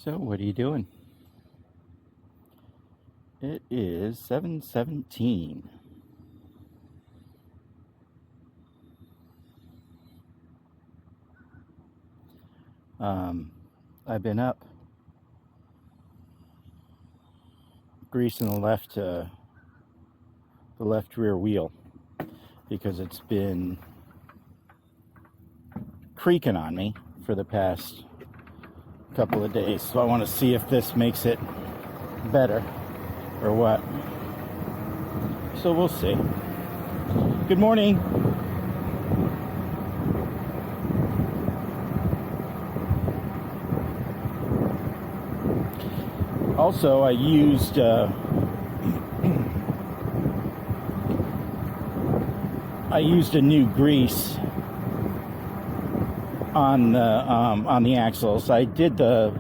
So, what are you doing? It is 7:17. I've been up greasing the left rear wheel because it's been creaking on me for the past couple of days. So I want to see if this makes it better or what. So we'll see. Good morning. Also, I used a new grease on the axles. I did the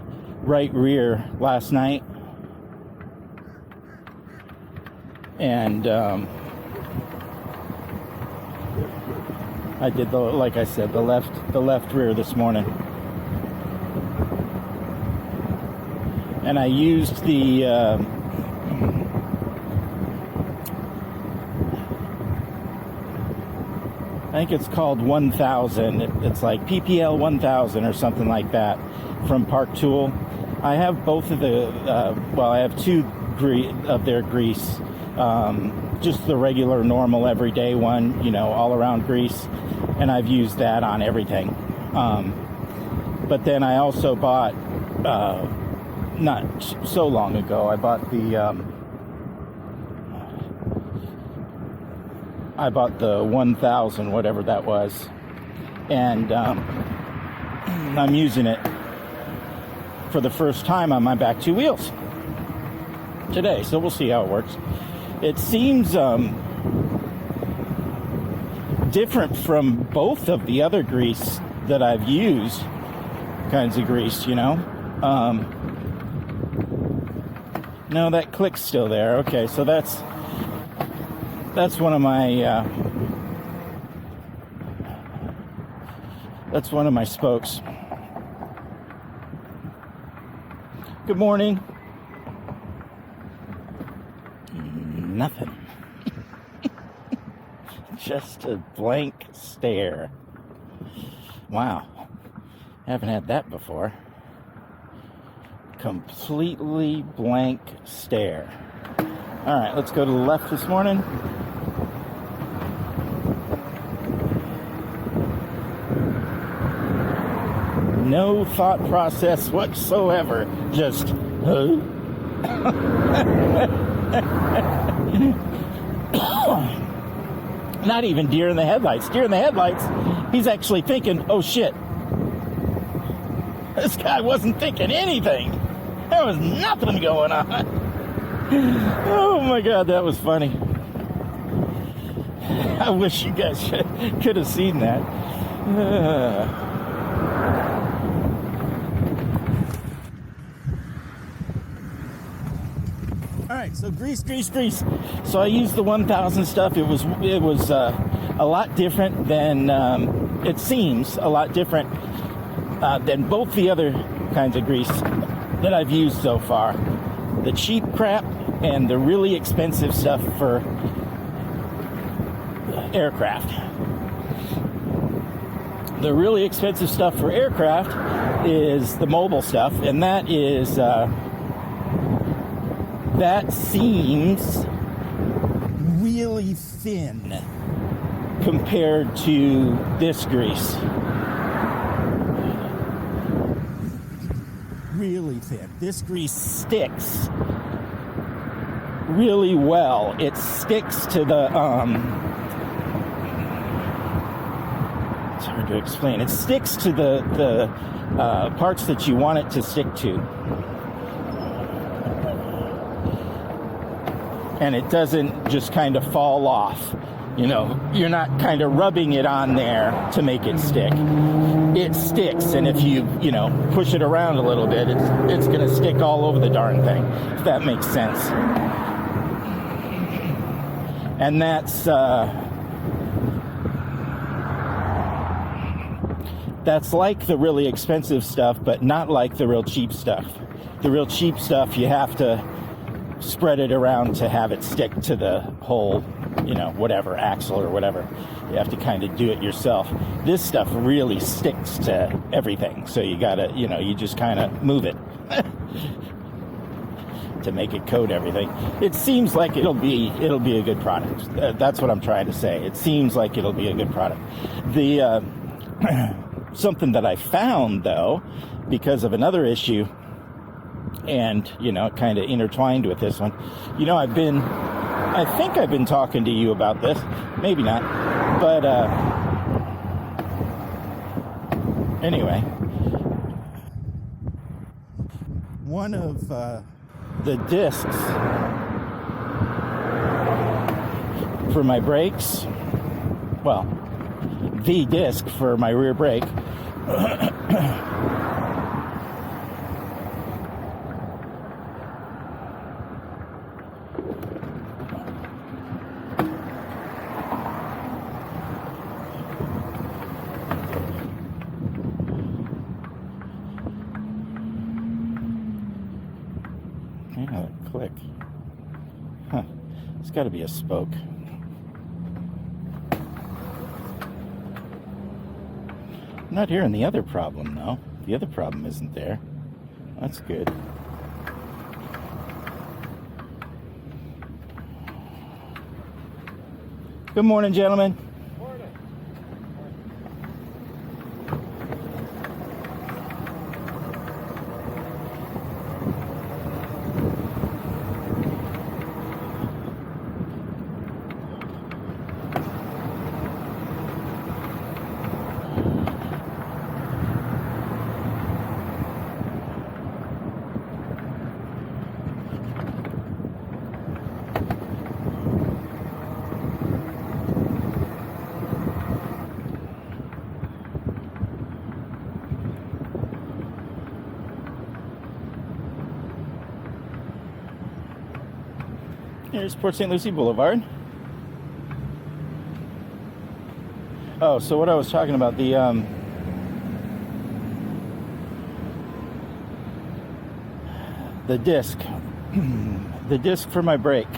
right rear last night, and I did like I said, the left rear this morning. And I used the I think it's called 1000. It's like PPL 1000 or something like that from Park Tool. I have both of the, I have two of their grease. Just the regular, normal, everyday one, all around grease. And I've used that on everything. But then I also bought, not so long ago, I bought the 1000, whatever that was, and I'm using it for the first time on my back two wheels today, so we'll see how it works. It seems different from both of the other grease that I've used, kinds of grease, No, that click's still there. Okay, so that's one of my spokes. Good morning. Nothing. Just a blank stare. Wow. Haven't had that before. Completely blank stare. All right, let's go to the left this morning. No thought process whatsoever. Just, Not even deer in the headlights. Deer in the headlights, he's actually thinking, oh shit. This guy wasn't thinking anything. There was nothing going on. Oh my God, that was funny. I wish you guys could have seen that. All right, so grease. So I used the 1000 stuff. It was a lot different than it seems a lot different than both the other kinds of grease that I've used so far. The cheap crap and the really expensive stuff for aircraft. The really expensive stuff for aircraft is the mobile stuff, and that seems really thin compared to this grease. Really thin. This grease sticks really well. It sticks to the it's hard to explain. It sticks to the parts that you want it to stick to, and it doesn't just kind of fall off. You're not kind of rubbing it on there to make it stick. It sticks, and if you push it around a little bit, it's going to stick all over the darn thing, if that makes sense. And that's like the really expensive stuff, but not like the real cheap stuff. The real cheap stuff, you have to spread it around to have it stick to the whole, whatever, axle or whatever. You have to kind of do it yourself. This stuff really sticks to everything. So you gotta, you just kind of move it to make it coat everything. It seems like it'll be a good product. That's what I'm trying to say. It seems like it'll be a good product. The something that I found, though, because of another issue, and kind of intertwined with this one, I think I've been talking to you about this, maybe not, but anyway, one of the discs for my brakes, well, the disc for my rear brake click. Huh. It's got to be a spoke. I'm not hearing the other problem, though. The other problem isn't there. That's good. Good morning, gentlemen. Morning. Here's Port St. Lucie Boulevard. Oh, so what I was talking about, the disc, the disc for my brake,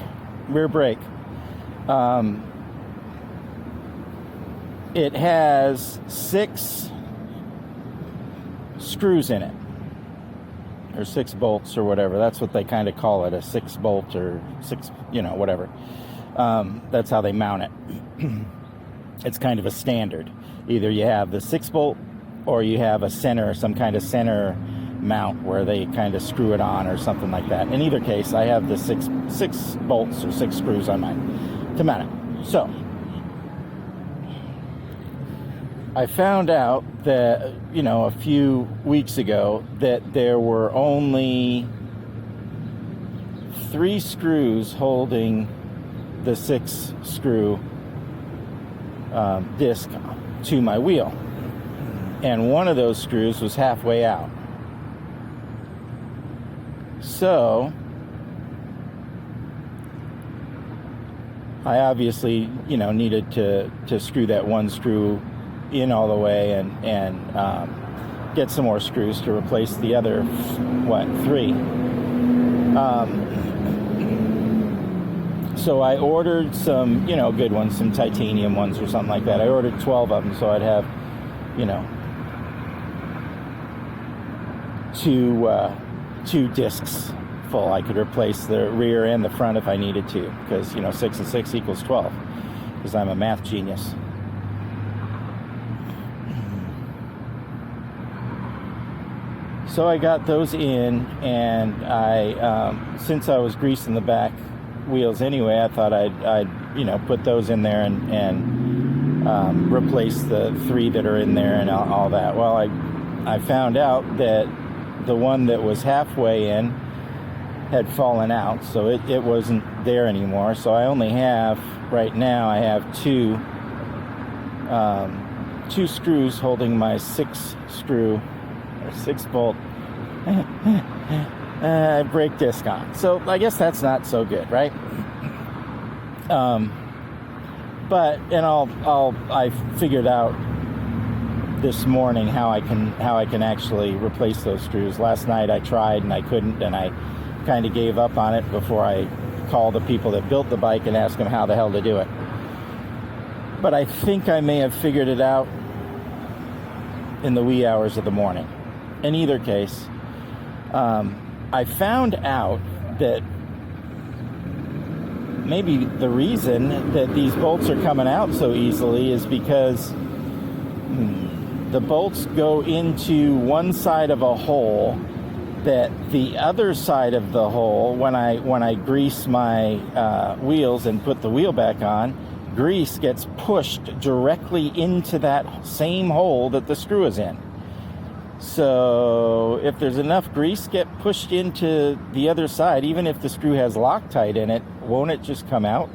rear brake. It has 6 screws in it, or 6 bolts or whatever. That's what they kind of call it, a 6 bolt or 6, whatever. That's how they mount it. It's kind of a standard. Either you have the 6 bolt or you have a center, some kind of center mount where they kind of screw it on or something like that. In either case, I have the six bolts or 6 screws on mine to mount it. So I found out that, a few weeks ago that there were only 3 screws holding the 6 screw disc to my wheel. And one of those screws was halfway out. So I obviously, needed to screw that one screw in all the way and get some more screws to replace the other 3. So I ordered some good ones, some titanium ones or something like that. I ordered 12 of them, so I'd have two discs full. I could replace the rear and the front if I needed to, because 6 and 6 equals 12, because I'm a math genius. So I got those in, and I since I was greasing the back wheels anyway, I thought I'd put those in there and replace the 3 that are in there and all that. Well, I found out that the one that was halfway in had fallen out, so it wasn't there anymore. So I only have, right now, I have 2 screws holding my 6 screw or 6 bolt brake disc on. So I guess that's not so good, right? But I figured out this morning how I can actually replace those screws. Last night I tried and I couldn't, and I kind of gave up on it before I called the people that built the bike and asked them how the hell to do it. But I think I may have figured it out in the wee hours of the morning. In either case, I found out that maybe the reason that these bolts are coming out so easily is because the bolts go into one side of a hole that the other side of the hole, when I grease my wheels and put the wheel back on, grease gets pushed directly into that same hole that the screw is in. So if there's enough grease get pushed into the other side, even if the screw has Loctite in it, won't it just come out?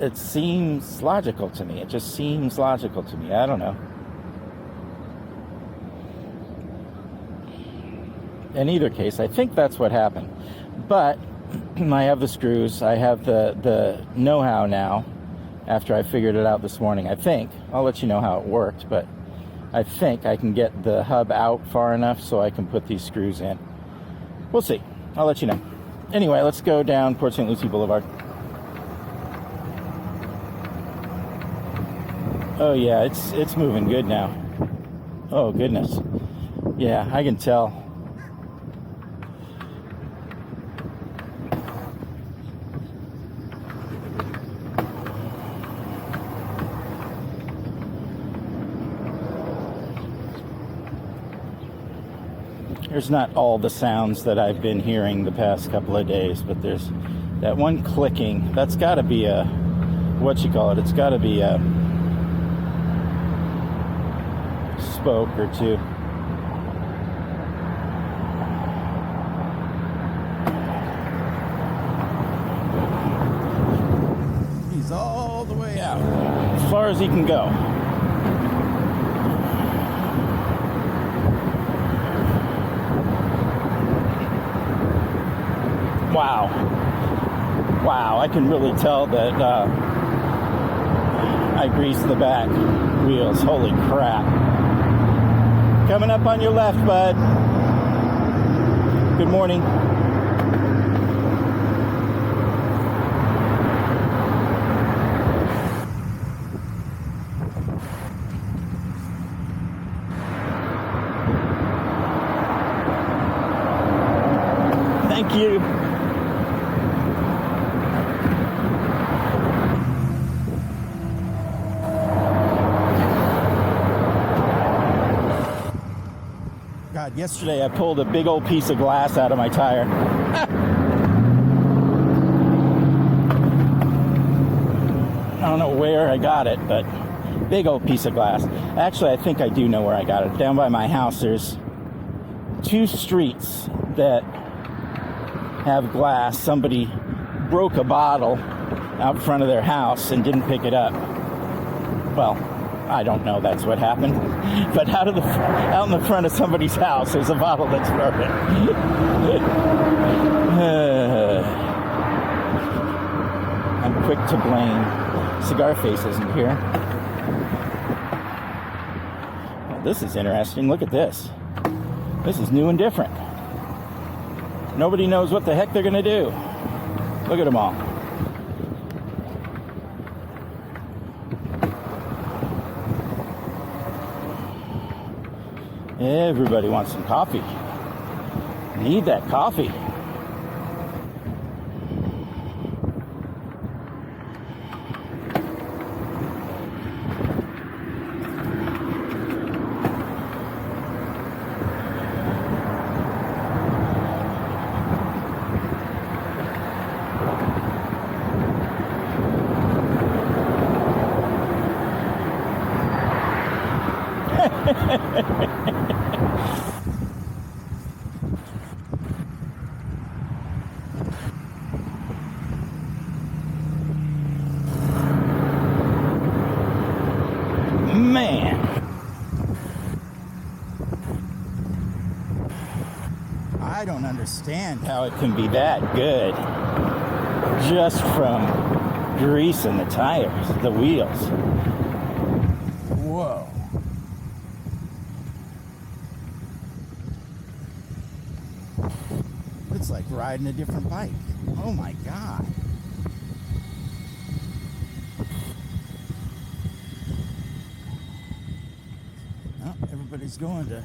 It seems logical to me. It just seems logical to me. I don't know. In either case, I think that's what happened. But I have the screws. I have the know-how now after I figured it out this morning. I think. I'll let you know how it worked, but I think I can get the hub out far enough so I can put these screws in. We'll see. I'll let you know. Anyway, let's go down Port St. Lucie Boulevard. Oh yeah, it's moving good now. Oh goodness. Yeah, I can tell. There's not all the sounds that I've been hearing the past couple of days, but there's that one clicking. That's got to be a, what you call it? It's got to be a spoke or two. He's all the way out, as far as he can go. Wow, I can really tell that I greased the back wheels. Holy crap. Coming up on your left, bud. Good morning. Thank you. God, yesterday I pulled a big old piece of glass out of my tire. I don't know where I got it, but big old piece of glass. Actually, I think I do know where I got it. Down by my house, there's two streets that have glass. Somebody broke a bottle out front of their house and didn't pick it up. Well, I don't know that's what happened, but out in the front of somebody's house, there's a bottle that's broken. I'm quick to blame. Cigar Face isn't here. Well, this is interesting. Look at this. This is new and different. Nobody knows what the heck they're going to do. Look at them all. Everybody wants some coffee. Need that coffee. Man, I don't understand how it can be that good just from greasing the tires, the wheels. Whoa. like riding a different bike. Oh my God. Oh, everybody's going to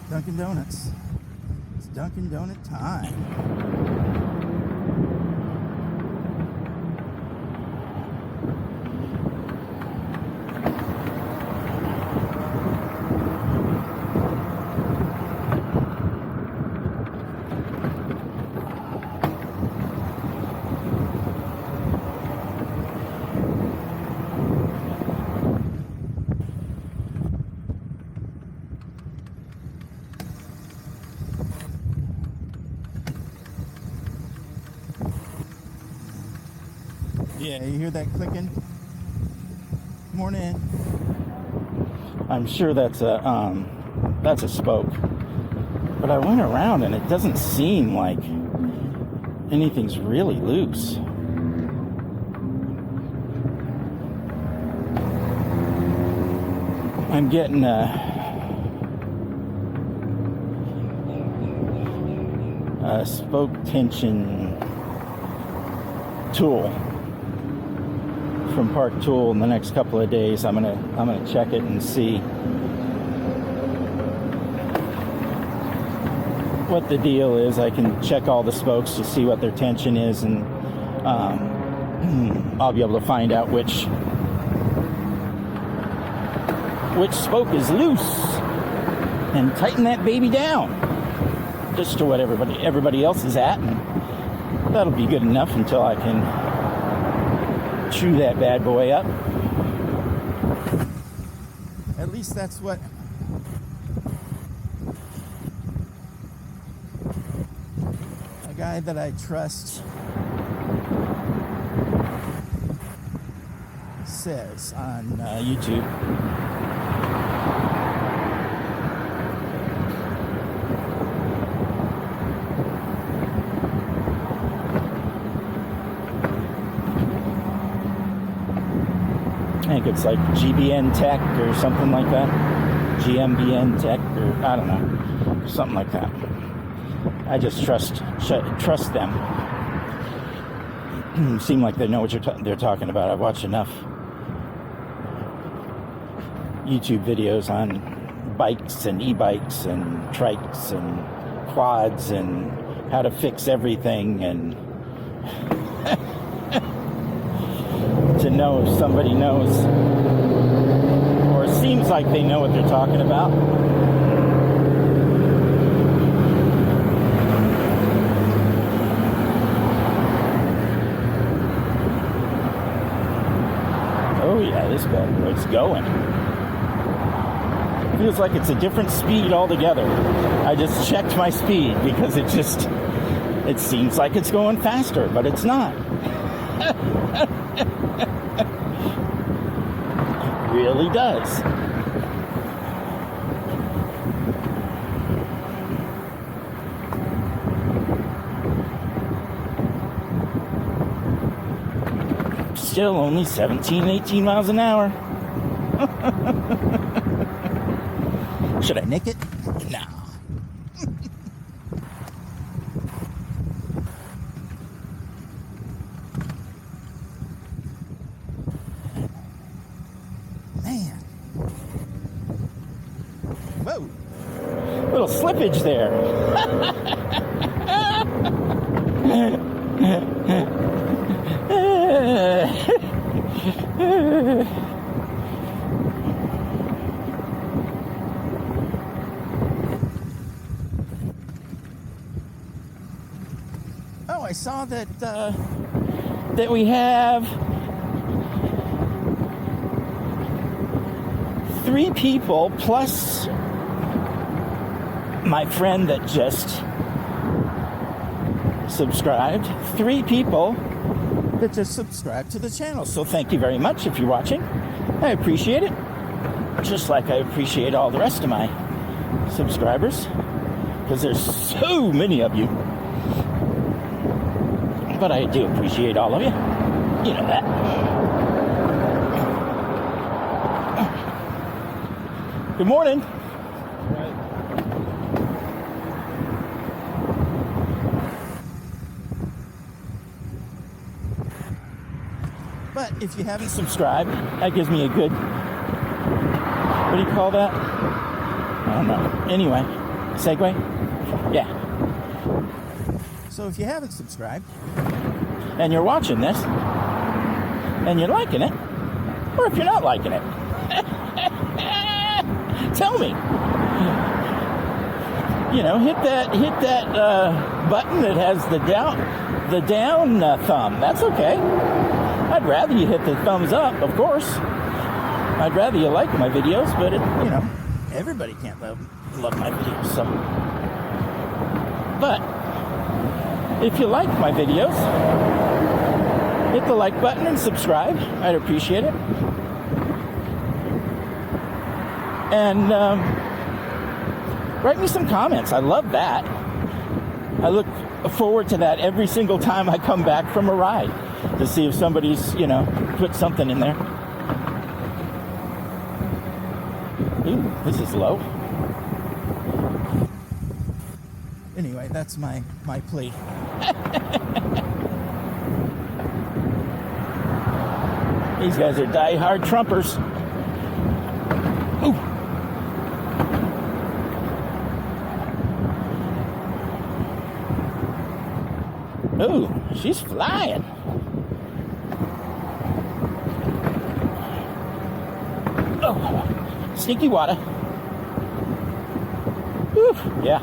Dunkin' Donuts. It's Dunkin' Donut time. Yeah, you hear that clicking? Morning. I'm sure that's a spoke. But I went around and it doesn't seem like anything's really loose. I'm getting a spoke tension tool from Park Tool in the next couple of days. I'm gonna check it and see what the deal is. I can check all the spokes to see what their tension is, and I'll be able to find out which spoke is loose and tighten that baby down just to what everybody else is at, and that'll be good enough until I can chew that bad boy up. At least that's what a guy that I trust says on YouTube. I think it's like GBN Tech or something like that. GMBN Tech, or I don't know, something like that. I just trust them. Seem like they know what they're talking about. I've watched enough YouTube videos on bikes and e-bikes and trikes and quads and how to fix everything, and to know if somebody knows or seems like they know what they're talking about. Oh yeah, this bad boy's going. Feels like it's a different speed altogether. I just checked my speed because it seems like it's going faster, but it's not. It really does. Still only 17, 18 miles an hour. Should I nick it? No. Man. Whoa. Little slippage there. Oh, I saw that we have 3 people plus my friend that just subscribed. 3 people that just subscribed to the channel. So thank you very much if you're watching. I appreciate it. Just like I appreciate all the rest of my subscribers, because there's so many of you. But I do appreciate all of you. You know that. Good morning. But if you haven't subscribed, that gives me a good, what do you call that? I don't know. Anyway, segue? Yeah. So if you haven't subscribed, and you're watching this, and you're liking it, or if you're not liking it, tell me. You know, hit that button that has the down thumb. That's okay. I'd rather you hit the thumbs up, of course. I'd rather you like my videos, but you know, everybody can't love my videos. So, but if you like my videos, hit the like button and subscribe. I'd appreciate it. And write me some comments. I love that. I look forward to that every single time I come back from a ride to see if somebody's, you know, put something in there. Ooh, this is low. Anyway, that's my plea. These guys are die-hard Trumpers. Ooh. Ooh, she's flying. Oh, stinky water. Whew, yeah.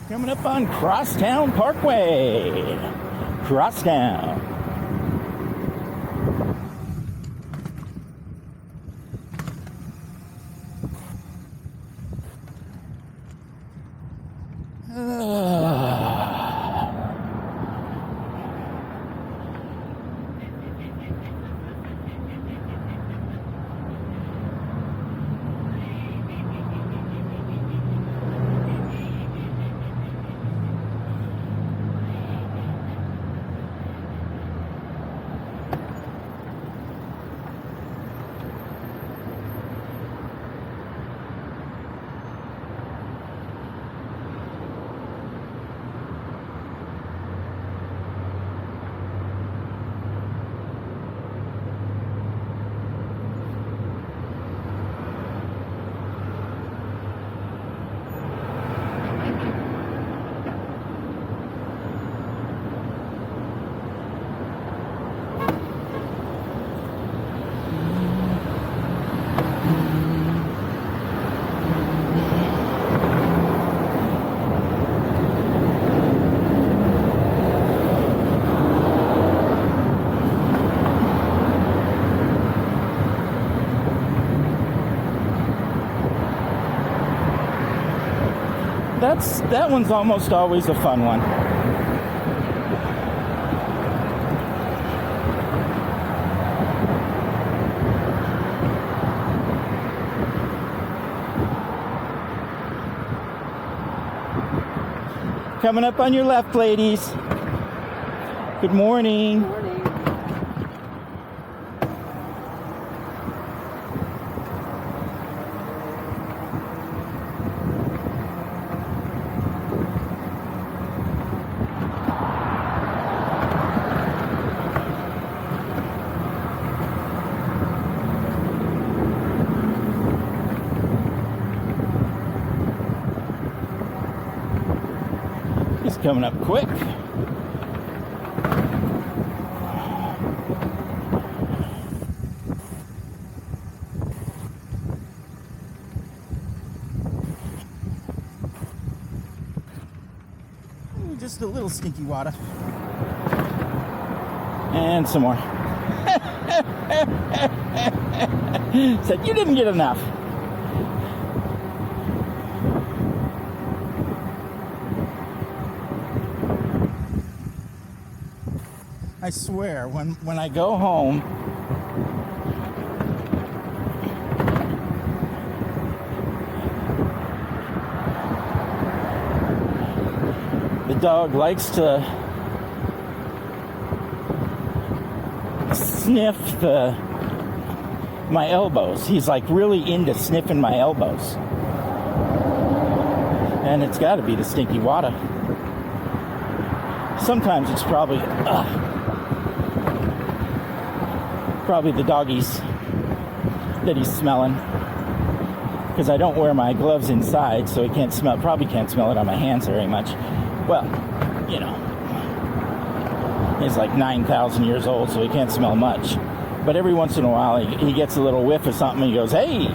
Coming up on Crosstown Parkway. Crosstown. That one's almost always a fun one. Coming up on your left, ladies. Good morning. Good morning. He's coming up quick. Just a little stinky water. And some more. Said you didn't get enough. I swear, when I go home, the dog likes to sniff my elbows. He's like really into sniffing my elbows. And it's got to be the stinky water. Sometimes it's probably the doggies that he's smelling. Because I don't wear my gloves inside, so he probably can't smell it on my hands very much. Well, you know, he's like 9,000 years old, so he can't smell much. But every once in a while, he gets a little whiff of something, and he goes, "Hey!"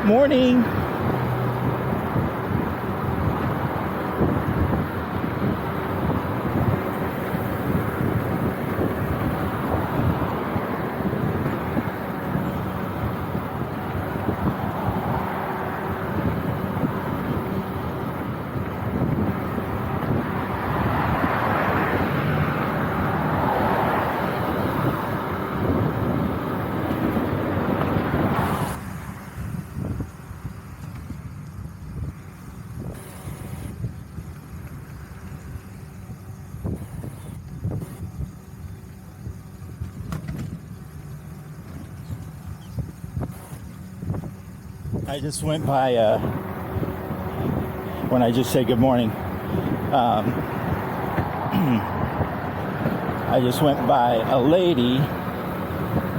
Morning. I just went by, when I just say good morning, I just went by a lady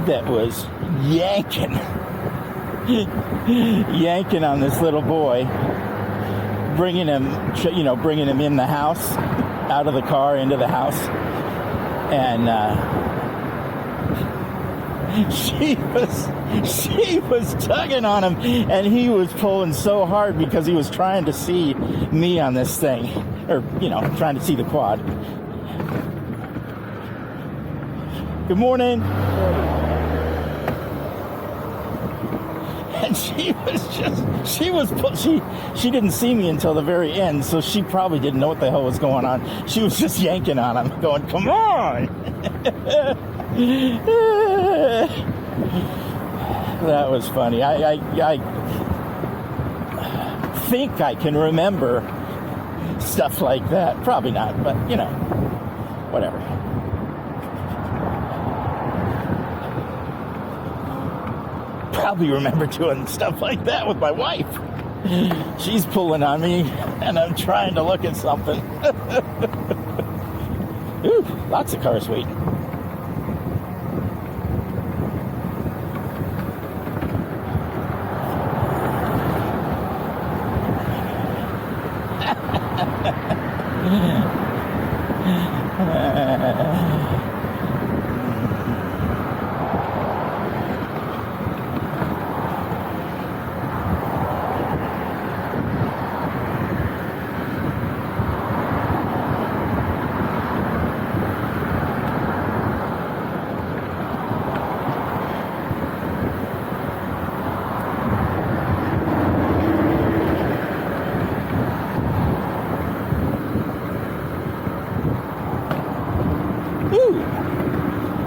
that was yanking on this little boy, bringing him in the house, out of the car, into the house, and, she was tugging on him, and he was pulling so hard because he was trying to see me on this thing, or trying to see the quad. Good morning. And she didn't see me until the very end, so she probably didn't know what the hell was going on. She was just yanking on him, going, "Come on!" That was funny. I think I can remember stuff like that. Probably not, but whatever. Probably remember doing stuff like that with my wife. She's pulling on me, and I'm trying to look at something. Ooh, lots of cars waiting.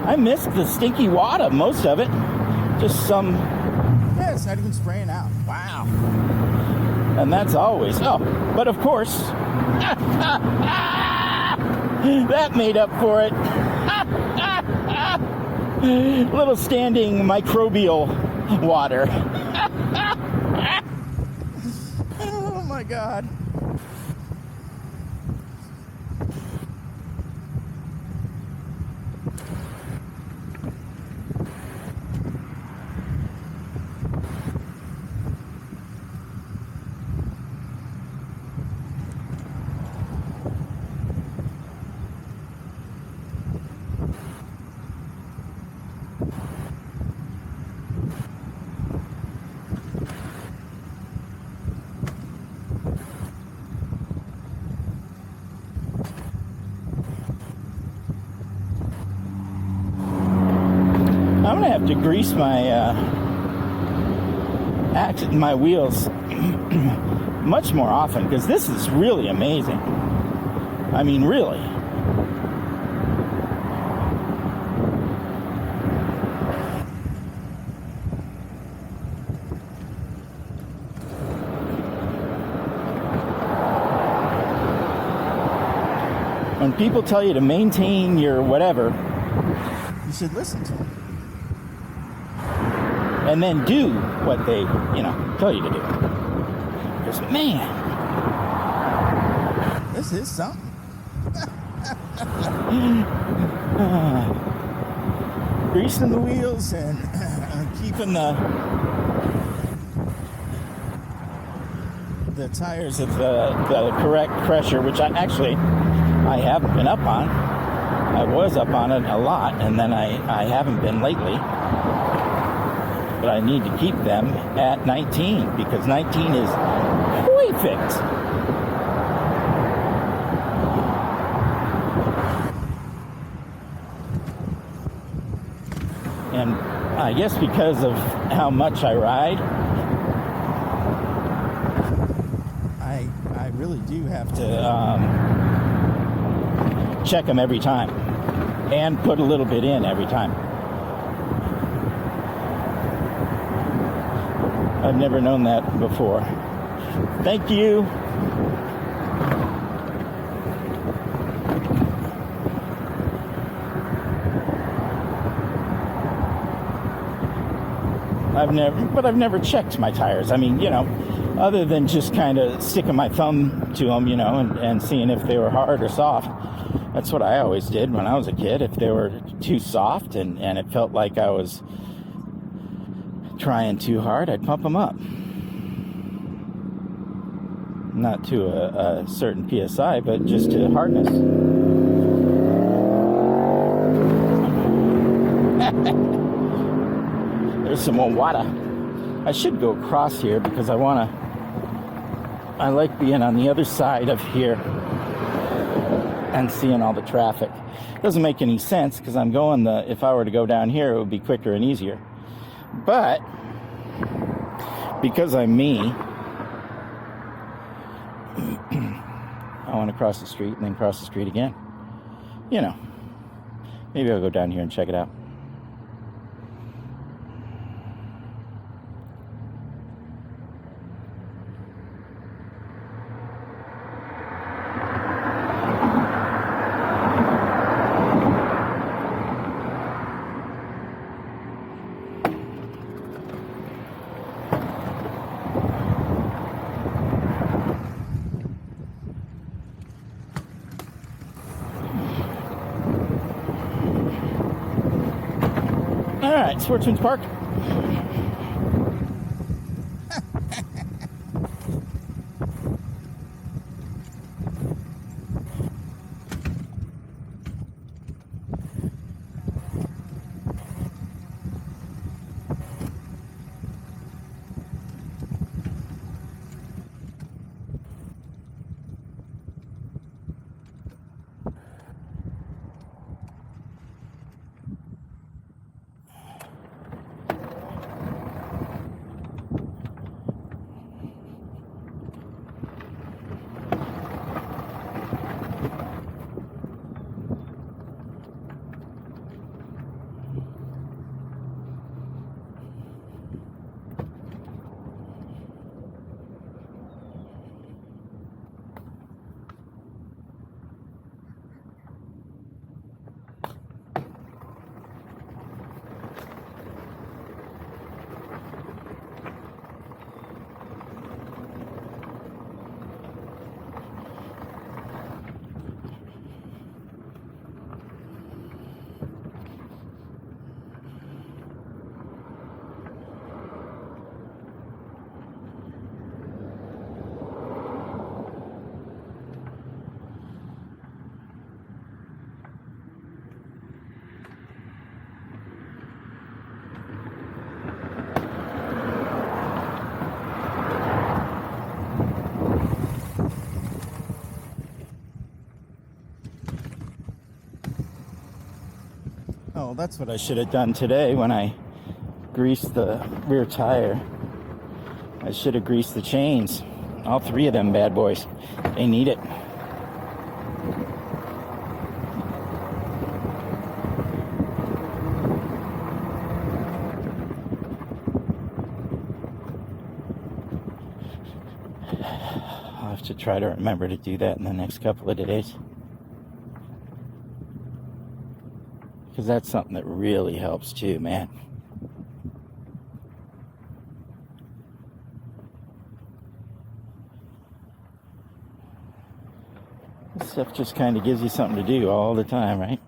I missed the stinky water, most of it. Just some. Yeah, it's not even spraying out. Wow. And that's always. Oh, but of course, that made up for it. Little standing microbial water. Oh my God. gonna have to grease my wheels much more often, because this is really amazing. I mean, really. When people tell you to maintain your whatever, you should listen to them. And then do what they, tell you to do. Because, man, this is something. Greasing the wheels and keeping the tires at the correct pressure, which I have been up on. I was up on it a lot, and then I haven't been lately. But I need to keep them at 19, because 19 is perfect. And I guess because of how much I ride, I really do have to check them every time and put a little bit in every time. I've never known that before. Thank you. I've never checked my tires. I mean, other than just kind of sticking my thumb to them, and seeing if they were hard or soft. That's what I always did when I was a kid. If they were too soft and it felt like I was trying too hard, I'd pump them up. Not to a certain PSI, but just to hardness. There's some more water. I should go across here because I like being on the other side of here and seeing all the traffic. Doesn't make any sense because if I were to go down here, it would be quicker and easier. But because I'm me, I want to cross the street and then cross the street again. Maybe I'll go down here and check it out. All right, Sportsman's Park. that's what I should have done today when I greased the rear tire. I should have greased the chains. All three of them bad boys. They need it. I'll have to try to remember to do that in the next couple of days. Because that's something that really helps too, man. This stuff just kind of gives you something to do all the time, right?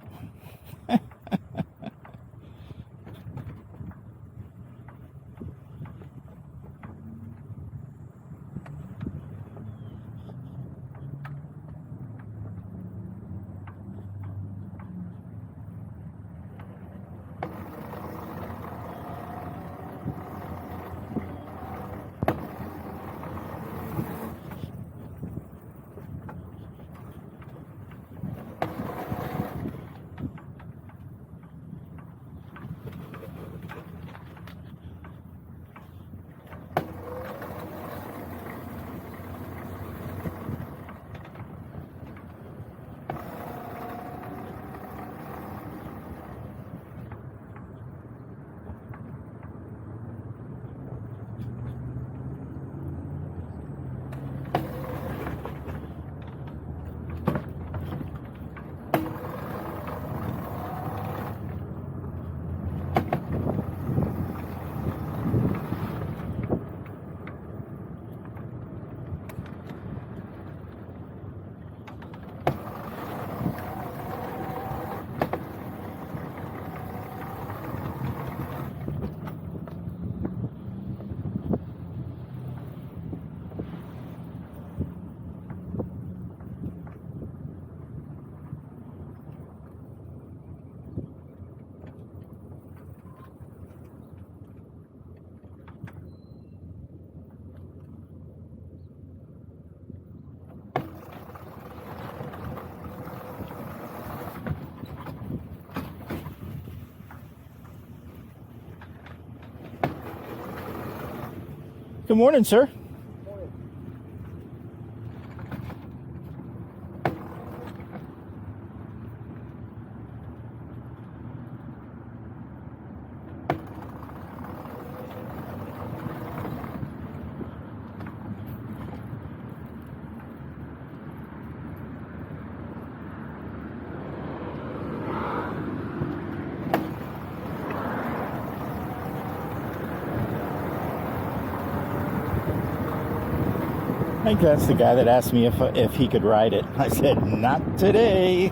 Good morning, sir. I think that's the guy that asked me if he could ride it. I said, not today.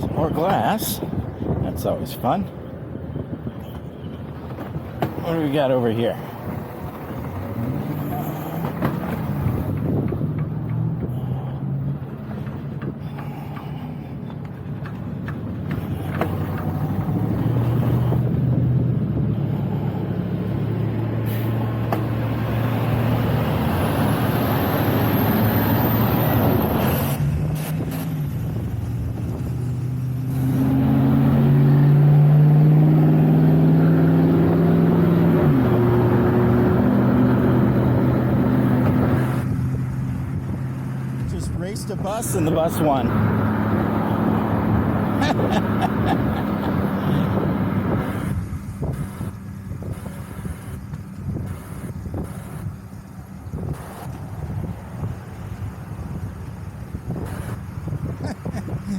Some more glass. That's always fun. What do we got over here? Raced a bus and the bus won.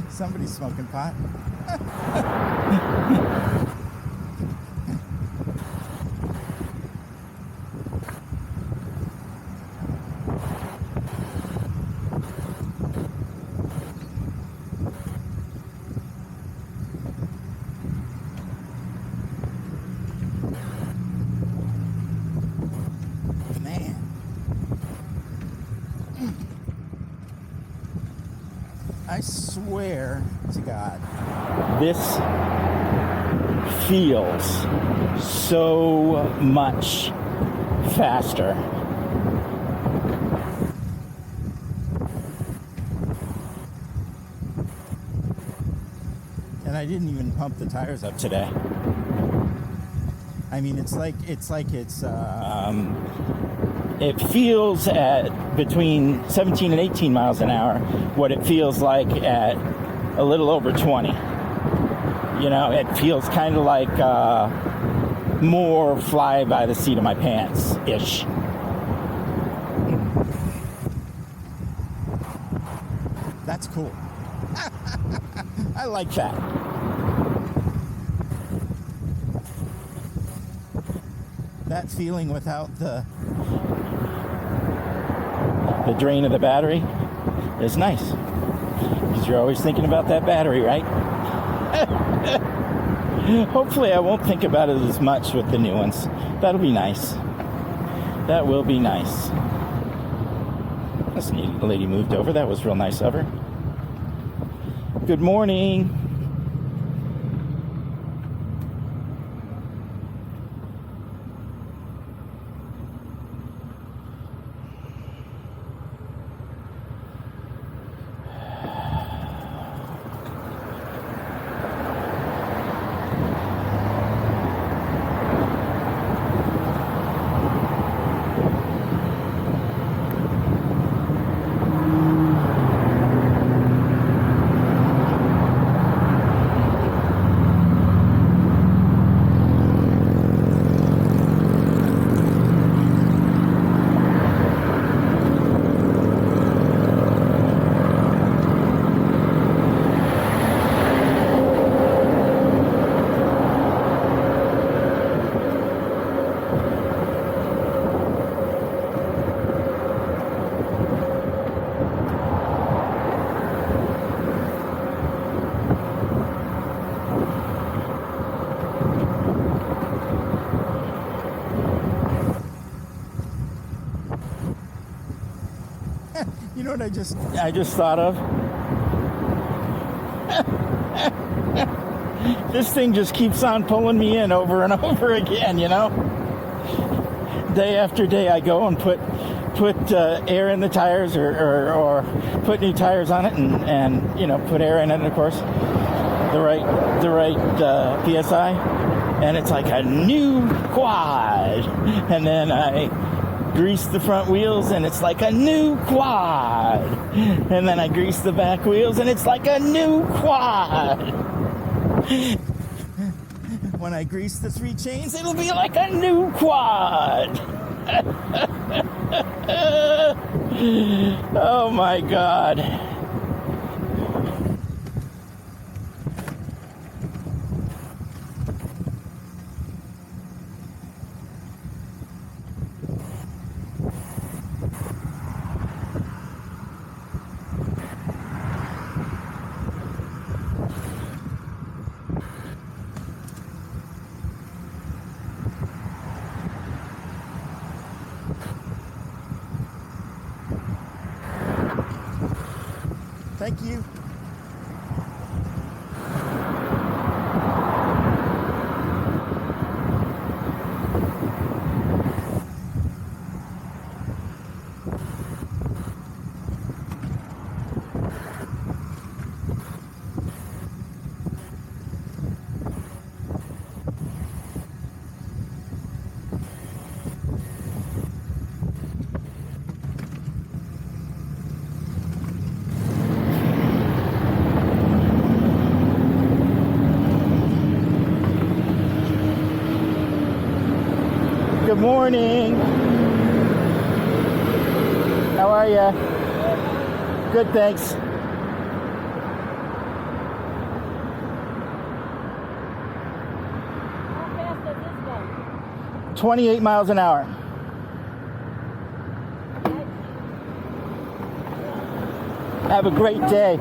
Somebody's smoking pot. I swear to God, this feels so much faster. And I didn't even pump the tires up today. I mean, it feels at between 17 and 18 miles an hour what it feels like at a little over 20. You know, it feels kind of like more fly by the seat of my pants-ish. That's cool. I like that. That feeling without the drain of the battery is nice. Because you're always thinking about that battery, right? Hopefully I won't think about it as much with the new ones. That'll be nice. That will be nice. This lady moved over. That was real nice of her. Good morning. You know what I just thought of? This thing just keeps on pulling me in over and over again, you know? Day after day I go and put air in the tires or put new tires on it and you know, put air in it, of course. The right PSI, and it's like a new quad. And then I grease the front wheels and it's like a new quad. And then I grease the back wheels and it's like a new quad. When I grease the 3 chains, it'll be like a new quad. Oh my God. Thank you. Good morning. How are you? Good, thanks. How fast does this go? 28 miles an hour. Have a great day.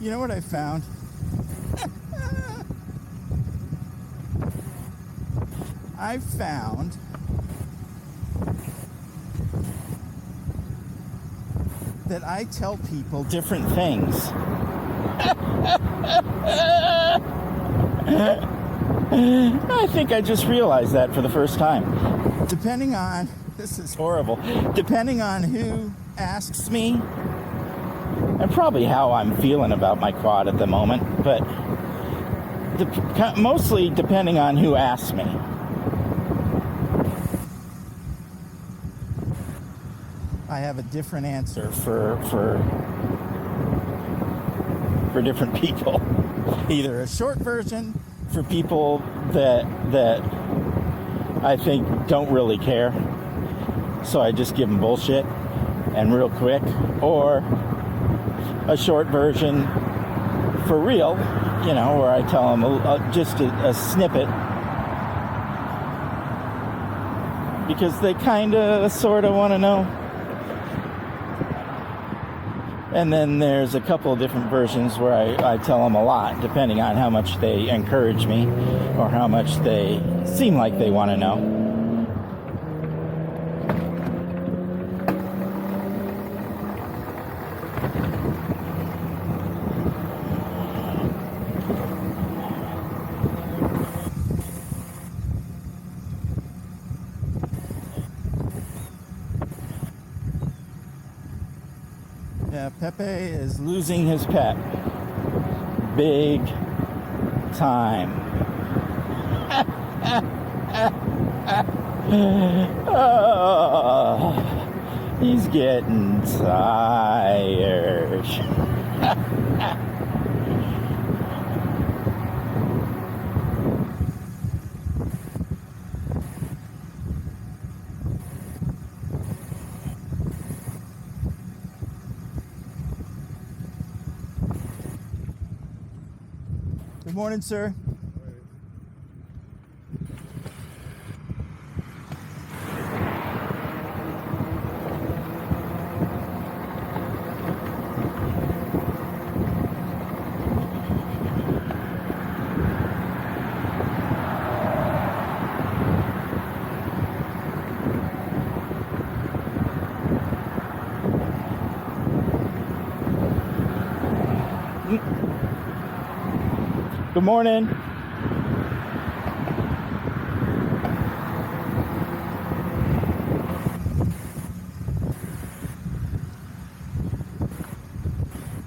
You know what I found? I found that I tell people different things. I think I just realized that for the first time. Depending on, this is horrible, depending on who asks me, and probably how I'm feeling about my quad at the moment, but mostly depending on who asks me. I have a different answer for different people. Either a short version for people that I think don't really care, so I just give them bullshit and real quick, or a short version for real, you know, where I tell them just a snippet, because they kind of sort of want to know. And then there's a couple of different versions where I tell them a lot, depending on how much they encourage me or how much they seem like they want to know. Yeah, Pepe is losing his pet. Big time. Oh, he's getting tired. Good morning, sir. Good morning.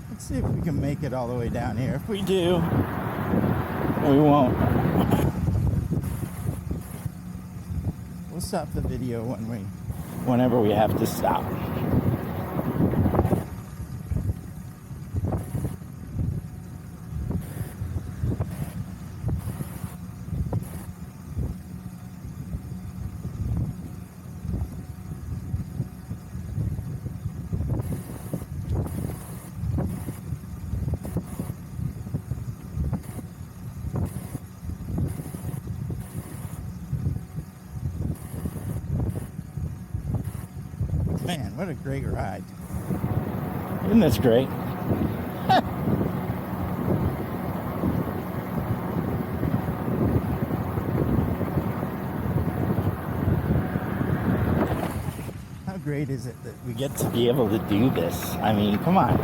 Let's see if we can make it all the way down here. If we do, we won't. We'll stop the video whenever we have to stop. Man, what a great ride. Isn't this great? How great is it that we get to be able to do this? I mean, come on.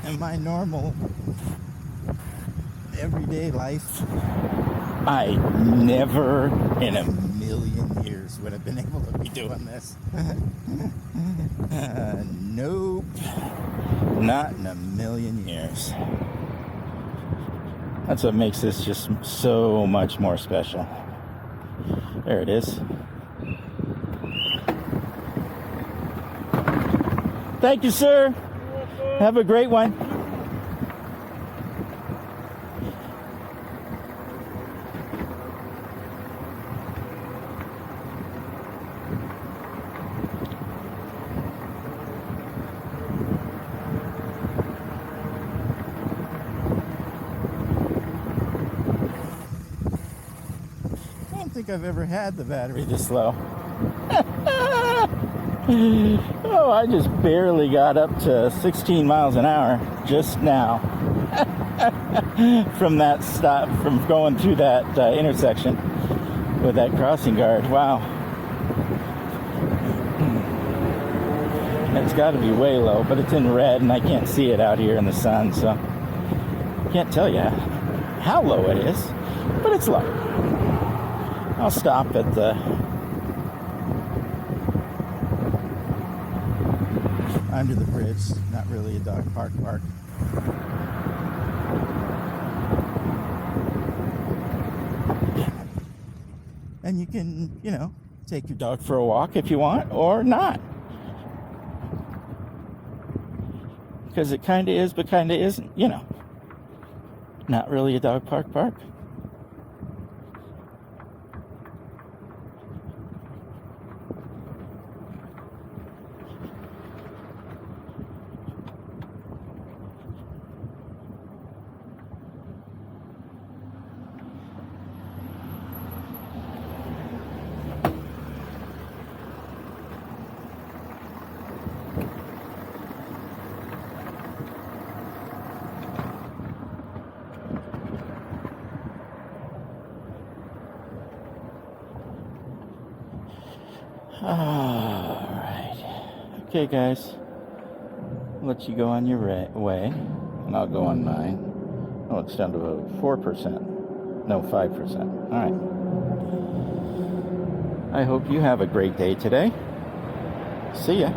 In my normal everyday life, I never in a million years would have been able to be doing this. Nope, not in a million years. That's what makes this just so much more special. There it is. Thank you, sir. Have a great one. I don't think I've ever had the battery this low. Oh, I just barely got up to 16 miles an hour just now from that stop, from going through that intersection with that crossing guard. Wow. It's got to be way low, but it's in red and I can't see it out here in the sun, so can't tell you how low it is, but it's low. I'll stop at the under the bridge. Not really a dog park. And you can, take your dog for a walk if you want or not. Because it kind of is, but kind of isn't, Not really a dog park. All right. Okay, guys. I'll let you go on your way, and I'll go on mine. Oh, it's down to 4%. No, 5%. All right. I hope you have a great day today. See ya.